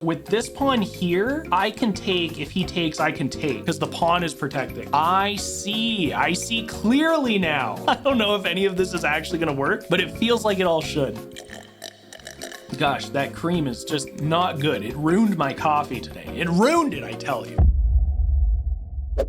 With this pawn here, I can take, if he takes, I can take, because the pawn is protecting. I see clearly now. I don't know if any of this is actually gonna work, but it feels like it all should. Gosh, that cream is just not good. It ruined my coffee today. It ruined it, I tell you.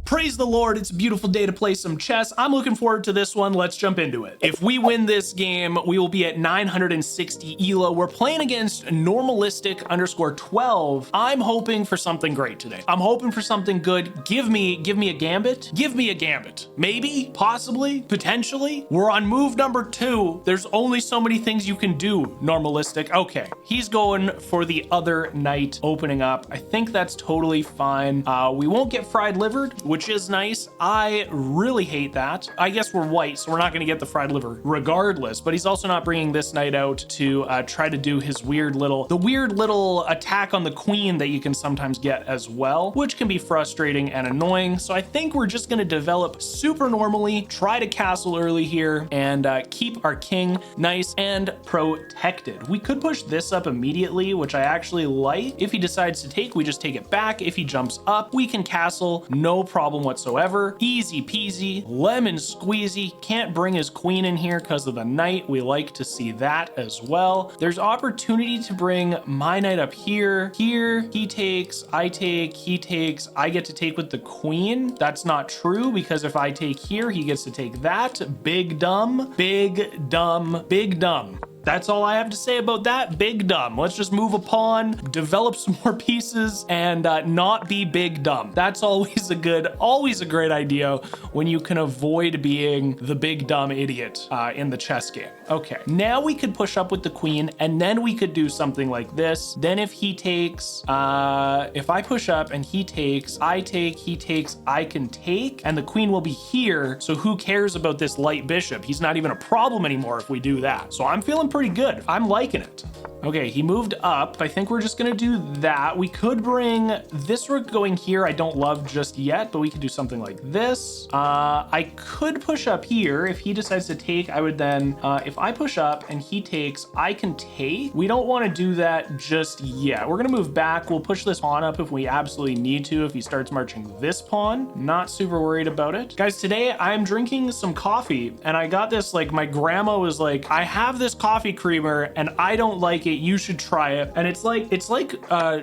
Praise the Lord, it's a beautiful day to play some chess. I'm looking forward to this one. Let's jump into it. If we win this game, we will be at 960 ELO. We're playing against normalistic_12. I'm hoping for something great today. I'm hoping for something good. Give me a gambit. Give me a gambit. Maybe, possibly, potentially. We're on move number 2. There's only so many things you can do, normalistic. Okay, he's going for the other knight opening up. I think that's totally fine. We won't get fried livered, which is nice. I really hate that. I guess we're white, so we're not gonna get the fried liver regardless, but he's also not bringing this knight out to try to do his weird little attack on the queen that you can sometimes get as well, which can be frustrating and annoying. So I think we're just gonna develop super normally, try to castle early here, and keep our king nice and protected. We could push this up immediately, which I actually like. If he decides to take, we just take it back. If he jumps up, we can castle, no problem whatsoever. Easy peasy, lemon squeezy. Can't bring his queen in here because of the knight. We like to see that as well. There's opportunity to bring my knight up here. Here, he takes, I take, he takes, I get to take with the queen. That's not true because if I take here, he gets to take that. Big dumb, big dumb, big dumb. That's all I have to say about that. Big dumb. Let's just move a pawn, develop some more pieces, and not be big dumb. That's always a great idea when you can avoid being the big dumb idiot in the chess game. Okay, now we could push up with the queen, and then we could do something like this. Then if he takes, if I push up and he takes, I take, he takes, I can take, and the queen will be here. So who cares about this light bishop? He's not even a problem anymore if we do that. So I'm feeling pretty good. I'm liking it. Okay, he moved up. I think we're just gonna do that. We could bring this rook going here. I don't love just yet, but we could do something like this. I could push up here. If he decides to take, I would then, if I push up and he takes, I can take. We don't wanna do that just yet. We're gonna move back. We'll push this pawn up if we absolutely need to. If he starts marching this pawn, not super worried about it. Guys, today I'm drinking some coffee and I got this, like my grandma was like, I have this coffee creamer and I don't like it. You should try it. And it's like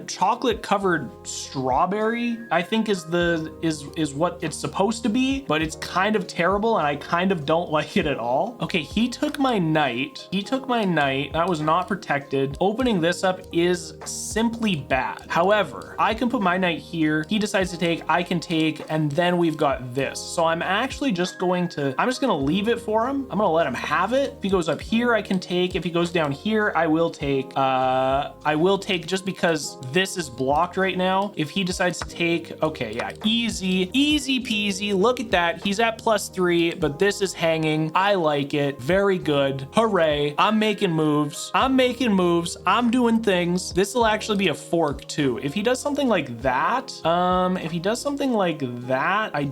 chocolate covered strawberry, I think is what it's supposed to be, but it's kind of terrible and I kind of don't like it at all. Okay, he took my knight. That was not protected. Opening this up is simply bad. However, I can put my knight here. He decides to take, I can take, and then we've got this. So I'm actually just gonna leave it for him. I'm gonna let him have it. If he goes up here, I can take. If he goes down here, I will take. I will take just because this is blocked right now. If he decides to take, okay, yeah, easy peasy. Look at that. He's at +3, but this is hanging. I like it. Very good. Hooray. I'm making moves. I'm doing things. This will actually be a fork too. If he does something like that, I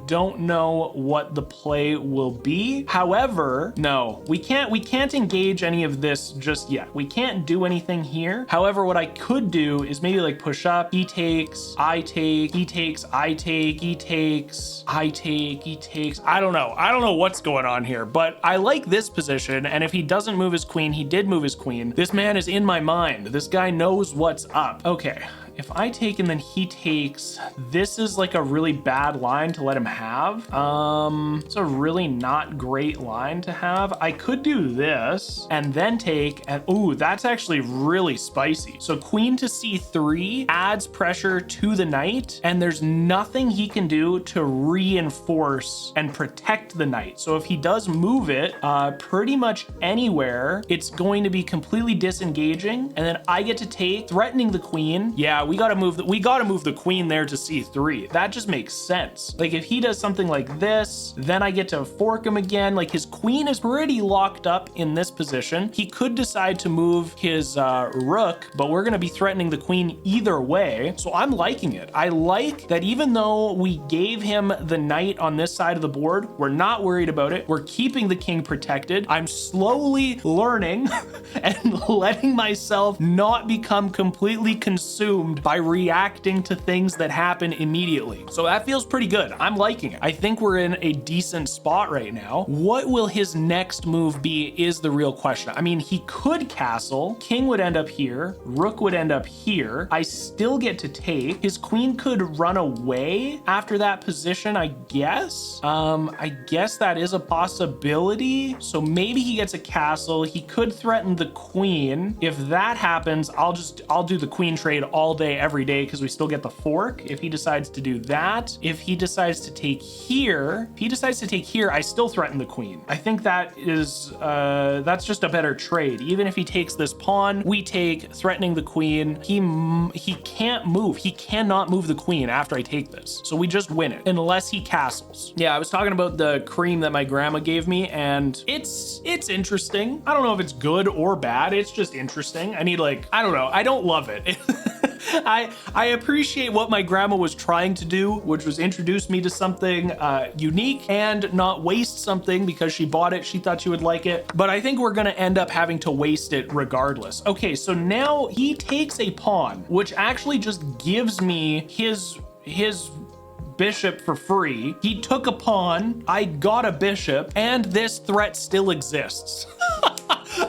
don't know what the play will be. However, no, we can't engage any of this just yet. We can't do anything here. However, what I could do is maybe like push up. He takes, I take, he takes, I take, he takes, I take, he takes. I don't know what's going on here, but I like this position. And if he doesn't move his queen, he did move his queen. This man is in my mind. This guy knows what's up. Okay. If I take and then he takes, this is like a really bad line to let him have. It's a really not great line to have. I could do this and then take, and ooh, that's actually really spicy. So queen to c3 adds pressure to the knight, and there's nothing he can do to reinforce and protect the knight. So if he does move it pretty much anywhere, it's going to be completely disengaging, and then I get to take, threatening the queen. Yeah, we gotta move the queen there to c3. That just makes sense. Like if he does something like this, then I get to fork him again. Like his queen is pretty locked up in this position. He could decide to move his rook, but we're gonna be threatening the queen either way. So I'm liking it. I like that even though we gave him the knight on this side of the board, we're not worried about it. We're keeping the king protected. I'm slowly learning and letting myself not become completely consumed around by reacting to things that happen immediately. So that feels pretty good. I'm liking it. I think we're in a decent spot right now. What will his next move be is the real question. I mean, he could castle. King would end up here. Rook would end up here. I still get to take. His queen could run away after that position, I guess. I guess that is a possibility. So maybe he gets a castle. He could threaten the queen. If that happens, I'll do the queen trade all day, every day, because we still get the fork. If he decides to do that, if he decides to take here, I still threaten the queen. I think that is, that's just a better trade. Even if he takes this pawn, we take threatening the queen. He can't move. He cannot move the queen after I take this. So we just win it unless he castles. Yeah, I was talking about the cream that my grandma gave me, and it's interesting. I don't know if it's good or bad. It's just interesting. I don't know. I don't love it. I appreciate what my grandma was trying to do, which was introduce me to something unique and not waste something because she bought it. She thought she would like it. But I think we're going to end up having to waste it regardless. Okay, so now he takes a pawn, which actually just gives me his bishop for free. He took a pawn, I got a bishop, and this threat still exists.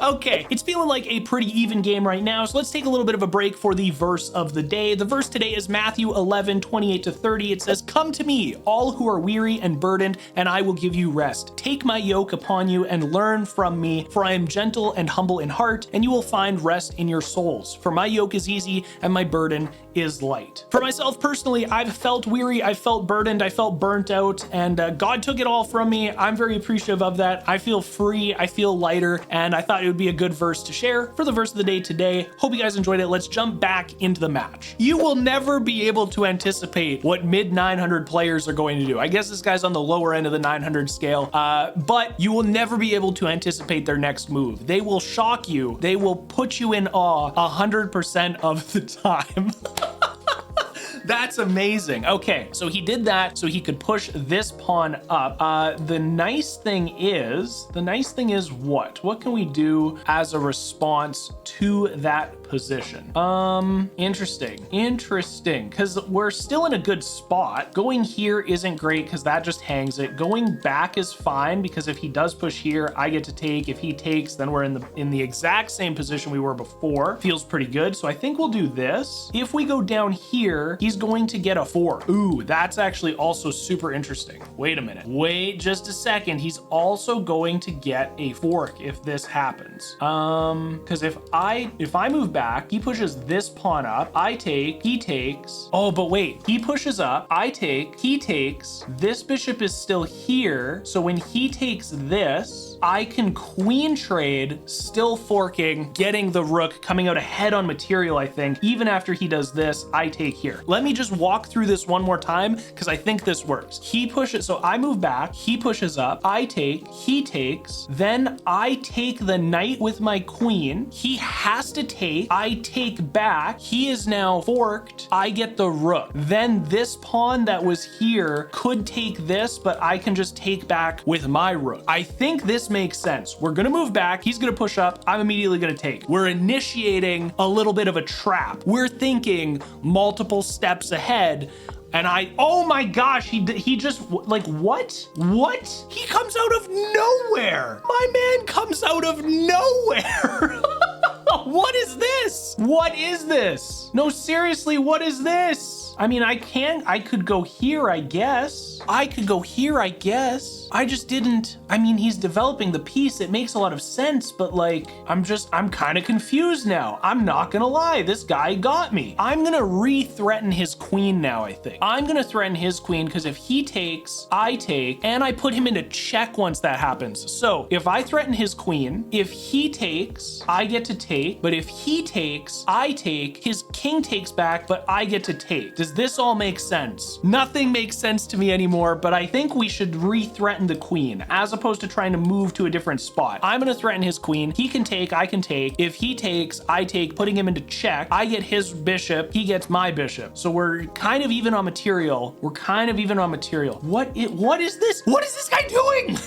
Okay, it's feeling like a pretty even game right now, so let's take a little bit of a break for the verse of the day. The verse today is Matthew 11:28-30. It says, "Come to me, all who are weary and burdened, and I will give you rest. Take my yoke upon you and learn from me, for I am gentle and humble in heart, and you will find rest in your souls. For my yoke is easy and my burden is light." For myself personally, I've felt weary, I felt burdened, I felt burnt out, and God took it all from me. I'm very appreciative of that. I feel free, I feel lighter, and I thought it would be a good verse to share for the verse of the day today. Hope you guys enjoyed it. Let's jump back into the match. You will never be able to anticipate what mid 900 players are going to do. I guess this guy's on the lower end of the 900 scale, but you will never be able to anticipate their next move. They will shock you. They will put you in awe 100% of the time. That's amazing. Okay, so he did that so he could push this pawn up. The nice thing is what? What can we do as a response to that position? Interesting, because we're still in a good spot. Going here isn't great because that just hangs it. Going back is fine because if he does push here, I get to take. If he takes, then we're in the exact same position we were before. Feels pretty good. So I think we'll do this. If we go down here, he's going to get a 4. Ooh, that's actually also super interesting. Wait a minute. Wait just a second. He's also going to get a fork if this happens. Because if I move back, he pushes this pawn up, I take, he takes. Oh, but wait, he pushes up, I take, he takes. This bishop is still here. So when he takes this, I can queen trade, still forking, getting the rook, coming out ahead on material, I think. Even after he does this, I take here. Let me just walk through this one more time because I think this works. He pushes, so I move back, he pushes up, I take, he takes, then I take the knight with my queen. He has to take, I take back, he is now forked, I get the rook. Then this pawn that was here could take this, but I can just take back with my rook. I think this makes sense. We're gonna move back, he's gonna push up, I'm immediately gonna take. We're initiating a little bit of a trap. We're thinking multiple steps ahead. And oh my gosh, he just, like, what? What? He comes out of nowhere. My man comes out of nowhere. What is this? What is this? No, seriously, what is this? I mean, I could go here, I guess. I just didn't. I mean, he's developing the piece. It makes a lot of sense, but like, I'm kind of confused now. I'm not gonna lie, this guy got me. I'm gonna re-threaten his queen now, I think. I'm gonna threaten his queen because if he takes, I take, and I put him into check once that happens. So if I threaten his queen, if he takes, I get to take, but if he takes, I take, his king takes back, but I get to take. Does this all make sense? Nothing makes sense to me anymore, but I think we should re-threaten the queen as opposed to trying to move to a different spot. I'm gonna threaten his queen. He can take, I can take. If he takes, I take, putting him into check. I get his bishop, he gets my bishop. So we're kind of even on material. What is this? What is this guy doing?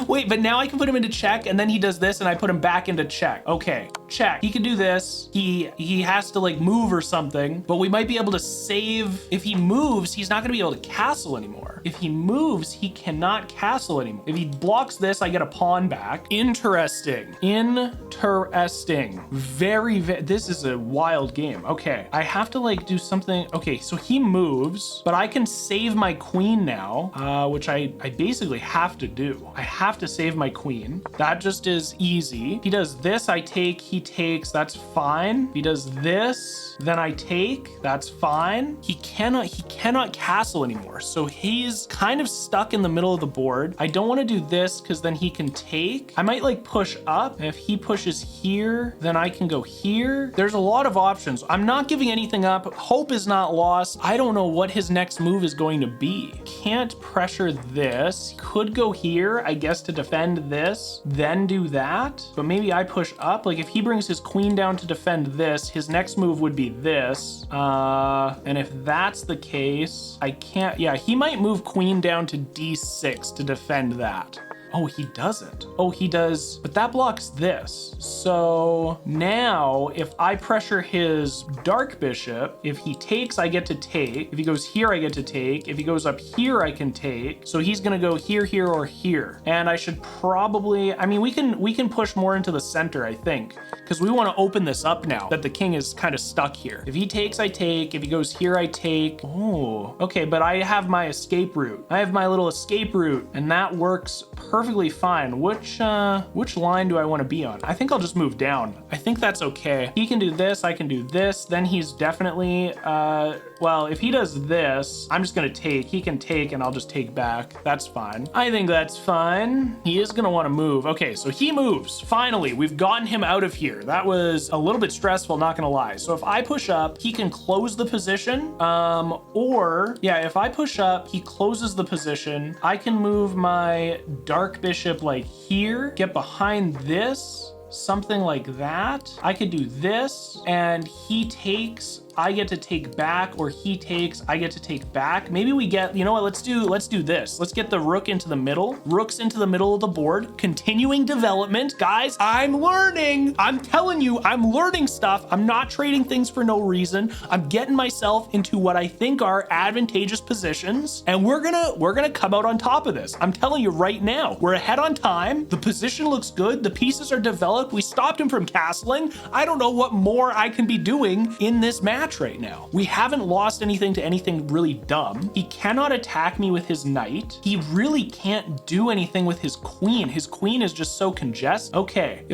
Wait, but now I can put him into check, and then he does this, and I put him back into check. Okay, check. He can do this. He has to like move or something, but we might be able to save. If he moves, he's not gonna be able to castle anymore. If he moves, he cannot castle anymore. If he blocks this, I get a pawn back. Interesting. Interesting. This is a wild game. Okay, I have to like do something. Okay, so he moves, but I can save my queen now, which I basically have to do. I have to save my queen. That just is easy. He does this, I take, he takes, that's fine. If he does this, then I take, that's fine. He cannot castle anymore. So he's kind of stuck in the middle of the board. I don't want to do this because then he can take. I might like push up. And if he pushes here, then I can go here. There's a lot of options. I'm not giving anything up. Hope is not lost. I don't know what his next move is going to be. Can't pressure this. Could go here, I guess, to defend this, then do that. But maybe I push up. Like if he brings his queen down to defend this, his next move would be this. And if that's the case, I can't, yeah, he might move queen down to d6 to defend that. Oh, he doesn't. Oh, he does, but that blocks this. So now if I pressure his dark bishop, if he takes, I get to take. If he goes here, I get to take. If he goes up here, I can take. So he's gonna go here, here, or here. And I should probably, I mean, we can push more into the center, I think, because we want to open this up now that the king is kind of stuck here. If he takes, I take. If he goes here, I take. Oh, okay, but I have my escape route. I have my little escape route, and that works perfectly fine. Which line do I want to be on? I think I'll just move down. I think that's okay. He can do this, I can do this. Then he's definitely, well, if he does this, I'm just gonna take. He can take and I'll just take back. That's fine. I think that's fine. He is gonna want to move. Okay, so he moves. Finally, we've gotten him out of here. That was a little bit stressful, not gonna lie. So if I push up, he can close the position. Or yeah, if I push up, he closes the position. I can move my dark bishop like here, get behind this, something like that. I could do this, and he takes, I get to take back, or he takes, I get to take back. Maybe we get, you know what, let's do this. Let's get the rook into the middle. Rook's into the middle of the board. Continuing development. Guys, I'm learning. I'm telling you, I'm learning stuff. I'm not trading things for no reason. I'm getting myself into what I think are advantageous positions, and we're gonna come out on top of this. I'm telling you right now, we're ahead on time. The position looks good. The pieces are developed. We stopped him from castling. I don't know what more I can be doing in this match right now. We haven't lost anything to anything really dumb. He cannot attack me with his knight. He really can't do anything with his queen. His queen is just so congested. Okay,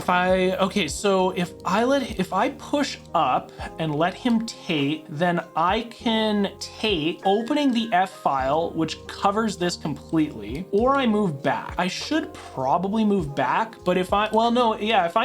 so if I push up and let him take, then I can take, opening the F file, which covers this completely, or I move back. I should probably move back, but if I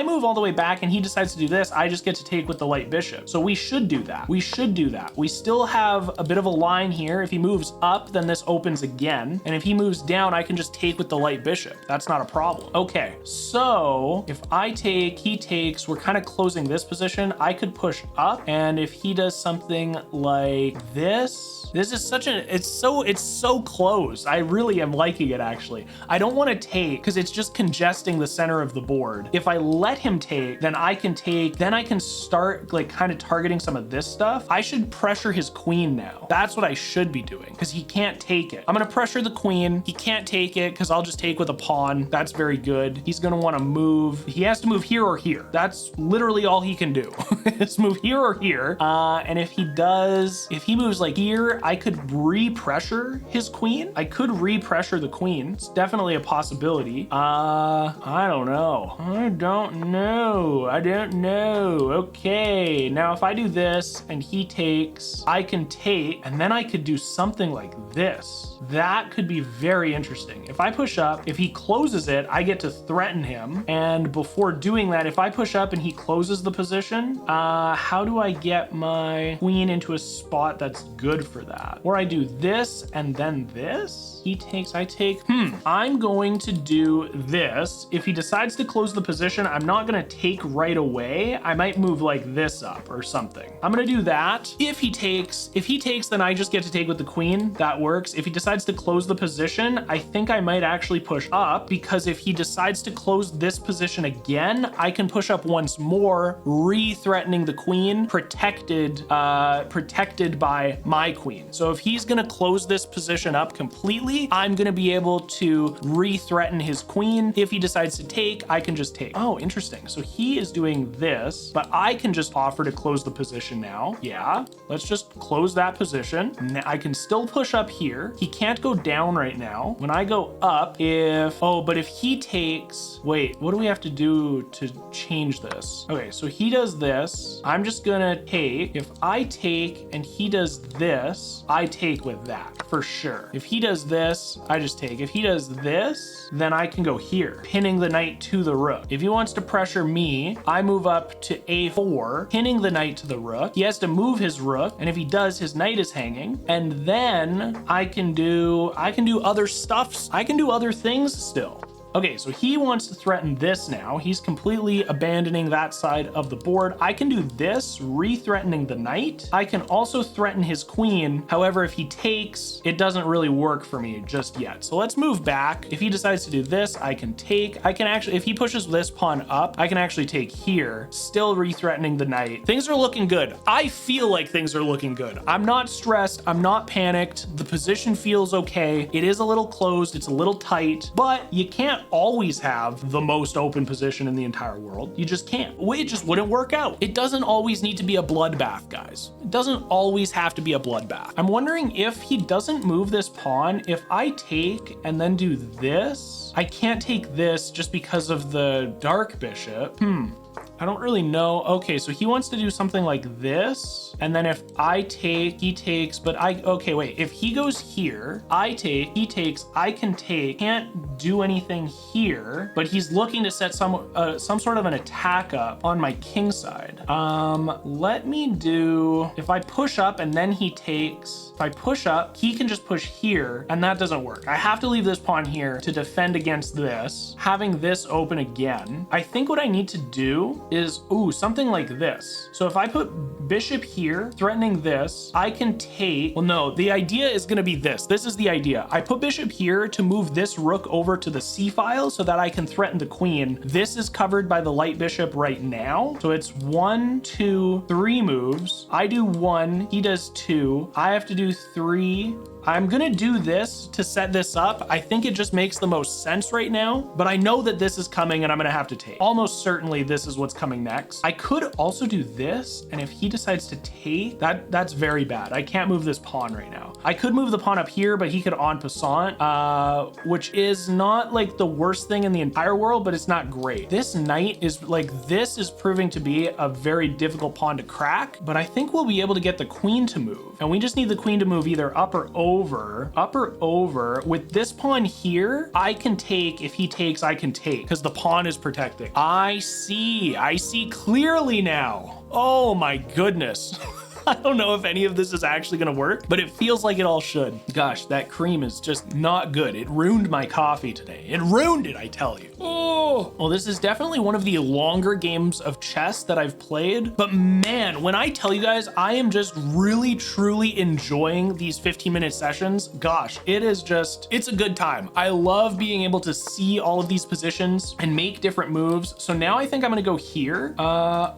move all the way back and he decides to do this, I just get to take with the light bishop. So we should do that. We still have a bit of a line here. If he moves up, then this opens again. And if he moves down, I can just take with the light bishop. That's not a problem. Okay, so if I take, he takes, we're kind of closing this position. I could push up, and if he does something like this is such it's so close. I really am liking it, actually. I don't want to take because it's just congesting the center of the board. If I let him take, then I can take, then I can start like kind of targeting some of this stuff. I should pressure his queen now. That's what I should be doing because he can't take it. I'm going to pressure the queen. He can't take it because I'll just take with a pawn. That's very good. He's going to want to move. He has to move here or here. That's literally all he can do is move here or here. And if he moves like here, I could re-pressure his queen. I could re-pressure the queen. It's definitely a possibility. I don't know. Okay, now if I do this and he takes, I can take, and then I could do something like this. That could be very interesting. If I push up, if he closes it, I get to threaten him. And before doing that, if I push up and he closes the position, how do I get my queen into a spot that's good for that? Or I do this and then this? He takes, I take. I'm going to do this. If he decides to close the position, I'm not gonna take right away. I might move like this up or something. I'm gonna do do that. If he takes, then I just get to take with the queen. That works. If he decides to close the position, I think I might actually push up, because if he decides to close this position again, I can push up once more, re-threatening the queen, protected by my queen. So if he's gonna close this position up completely, I'm gonna be able to re-threaten his queen. If he decides to take, I can just take. Oh, interesting. So he is doing this, but I can just offer to close the position now. Yeah, let's just close that position. Now I can still push up here. He can't go down right now. When I go up, but if he takes, wait, what do we have to do to change this? Okay, so he does this. I'm just gonna take. If I take and he does this, I take with that for sure. If he does this, I just take. If he does this, then I can go here, pinning the knight to the rook. If he wants to pressure me, I move up to a4, pinning the knight to the rook. He has to move his rook, and if he does, his knight is hanging. And then I can do other stuff. I can do other things still. Okay, so he wants to threaten this now. He's completely abandoning that side of the board. I can do this, re-threatening the knight. I can also threaten his queen. However, if he takes, it doesn't really work for me just yet. So let's move back. If he decides to do this, I can take. I can actually, if he pushes this pawn up, I can actually take here, still re-threatening the knight. Things are looking good. I feel like things are looking good. I'm not stressed. I'm not panicked. The position feels okay. It is a little closed. It's a little tight, but you can't always have the most open position in the entire world. You just can't. It just wouldn't work out. It doesn't always need to be a bloodbath, guys. It doesn't always have to be a bloodbath. I'm wondering if he doesn't move this pawn, if I take and then do this, I can't take this just because of the dark bishop. I don't really know. Okay, so he wants to do something like this. And then if I take, he takes, but okay, wait. If he goes here, I take, he takes, I can take. Can't do anything here, but he's looking to set some sort of an attack up on my king side. Let me do, if I push up and then he takes, if I push up, he can just push here, and that doesn't work. I have to leave this pawn here to defend against this, having this open again. I think what I need to do is, something like this. So if I put bishop here, threatening this, I can take, well, no, the idea is gonna be this. This is the idea. I put bishop here to move this rook over to the c file so that I can threaten the queen. This is covered by the light bishop right now. So it's 1, 2, 3 moves. I do 1, he does 2. I have to do 3. I'm gonna do this to set this up. I think it just makes the most sense right now, but I know that this is coming and I'm gonna have to take. Almost certainly this is what's coming next. I could also do this, and if he decides to take, that's very bad. I can't move this pawn right now. I could move the pawn up here, but he could en passant, which is not like the worst thing in the entire world, but it's not great. This knight is like, this is proving to be a very difficult pawn to crack, but I think we'll be able to get the queen to move. And we just need the queen to move either up or over. With this pawn here, I can take. If he takes, I can take because the pawn is protecting. I see clearly now. Oh my goodness. I don't know if any of this is actually gonna work, but it feels like it all should. Gosh, that cream is just not good. It ruined my coffee today. It ruined it, I tell you. Oh, well, this is definitely one of the longer games of chess that I've played, but man, when I tell you guys, I am just really, truly enjoying these 15-minute sessions. Gosh, it's a good time. I love being able to see all of these positions and make different moves. So now I think I'm gonna go here.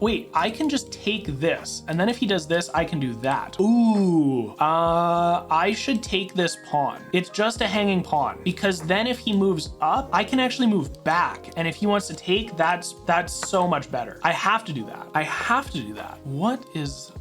Wait, I can just take this, and then if he does this, I can do that. Ooh, I should take this pawn. It's just a hanging pawn, because then if he moves up, I can actually move back. And if he wants to take, that's so much better. I have to do that. I have to do that. What is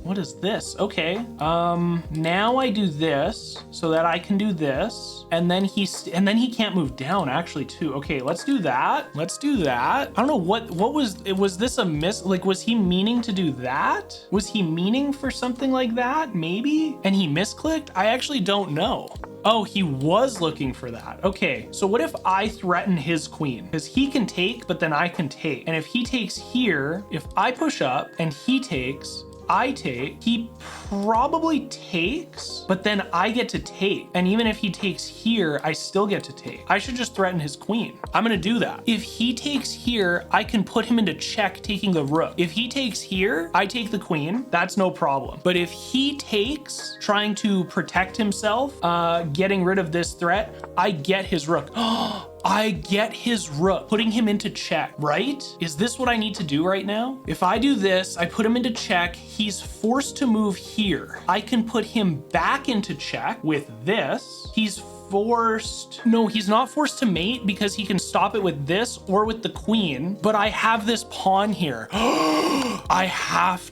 this? Okay. Now I do this so that I can do this. And then he can't move down actually too. Okay, let's do that. Let's do that. I don't know what was this a miss? Like, was he meaning to do that? Was he meaning for something like that? Maybe? And he misclicked? I actually don't know. Oh, he was looking for that. Okay, so what if I threaten his queen? Because he can take, but then I can take. And if he takes here, if I push up and he takes, I take, he probably takes. this, but then I get to take. And even if he takes here, I still get to take. I should just threaten his queen. I'm gonna do that. If he takes here, I can put him into check taking the rook. If he takes here, I take the queen. That's no problem. But if he takes, trying to protect himself, getting rid of this threat, I get his rook. I get his rook, putting him into check, right? Is this what I need to do right now? If I do this, I put him into check, he's forced to move here. I can put him back into check with this. He's forced, no, he's not forced to mate because he can stop it with this or with the queen, but I have this pawn here. I have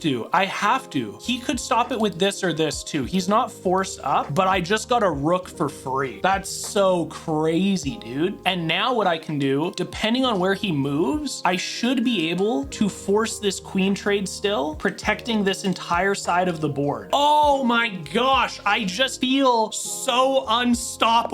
to. He could stop it with this or this too. He's not forced up, but I just got a rook for free. That's so crazy, dude. And now what I can do, depending on where he moves, I should be able to force this queen trade still, protecting this entire side of the board. Oh my gosh, I just feel so unstoppable.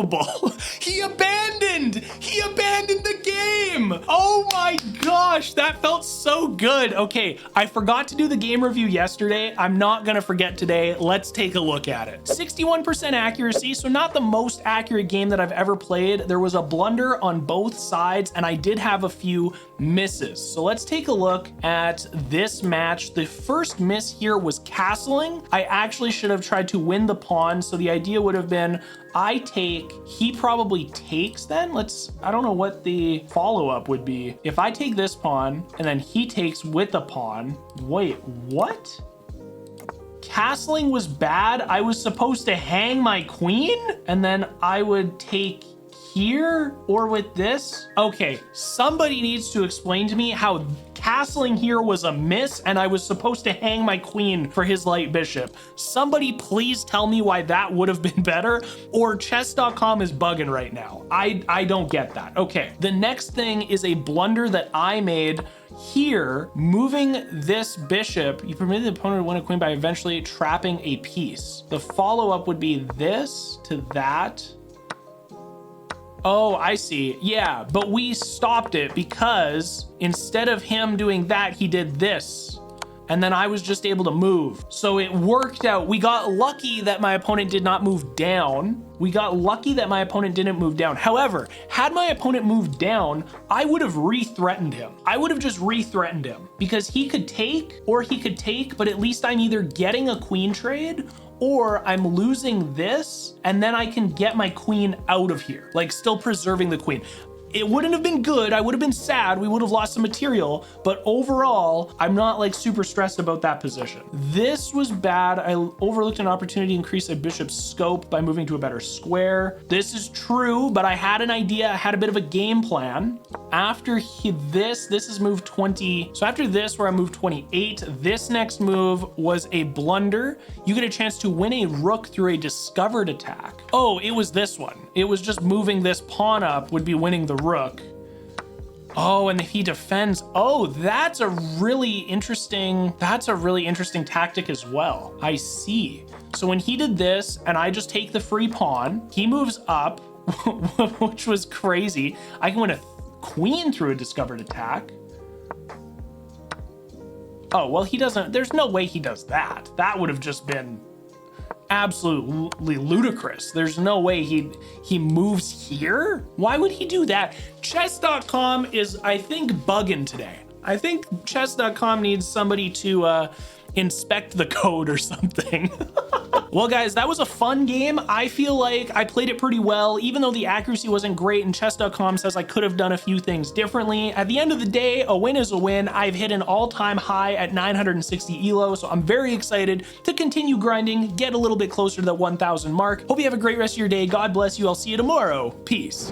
He abandoned the game. Oh my gosh, that felt so good. Okay, I forgot to do the game review yesterday. I'm not gonna forget today. Let's take a look at it. 61% accuracy, so not the most accurate game that I've ever played. There was a blunder on both sides, and I did have a few misses. So let's take a look at this match. The first miss here was castling. I actually should have tried to win the pawn, so the idea would have been I take, he probably takes then. I don't know what the follow-up would be. If I take this pawn and then he takes with a pawn, wait, what? Castling was bad. I was supposed to hang my queen and then I would take here or with this. Okay, somebody needs to explain to me how castling here was a miss and I was supposed to hang my queen for his light bishop. Somebody please tell me why that would have been better, or chess.com is bugging right now. I don't get that. Okay, the next thing is a blunder that I made here, moving this bishop. You permitted the opponent to win a queen by eventually trapping a piece. The follow-up would be this to that. Oh, I see. Yeah, but we stopped it because instead of him doing that, he did this. And then I was just able to move. So it worked out. We got lucky that my opponent did not move down. However, had my opponent moved down, I would have re-threatened him. I would have just re-threatened him because he could take or he could take, but at least I'm either getting a queen trade or I'm losing this and then I can get my queen out of here, like still preserving the queen. It wouldn't have been good. I would have been sad. We would have lost some material, but overall, I'm not like super stressed about that position. This was bad. I overlooked an opportunity to increase a bishop's scope by moving to a better square. This is true, but I had an idea. I had a bit of a game plan. After this is move 20. So after this, where I moved 28, this next move was a blunder. You get a chance to win a rook through a discovered attack. Oh, it was this one. It was just moving this pawn up would be winning the rook. Oh, and if he defends, oh, that's a really interesting tactic as well. I see. So when he did this and I just take the free pawn, he moves up, which was crazy. I can win a queen through a discovered attack. Oh, well, he doesn't, there's no way he does that. That would have just been absolutely ludicrous. There's no way he moves here. Why would he do that? Chess.com is, I think, bugging today. I think chess.com needs somebody to inspect the code or something. Well, guys, that was a fun game. I feel like I played it pretty well, even though the accuracy wasn't great, and chess.com says I could have done a few things differently. At the end of the day, a win is a win. I've hit an all-time high at 960 elo, so I'm very excited to continue grinding, get a little bit closer to the 1,000 mark. Hope you have a great rest of your day. God bless you. I'll see you tomorrow. Peace.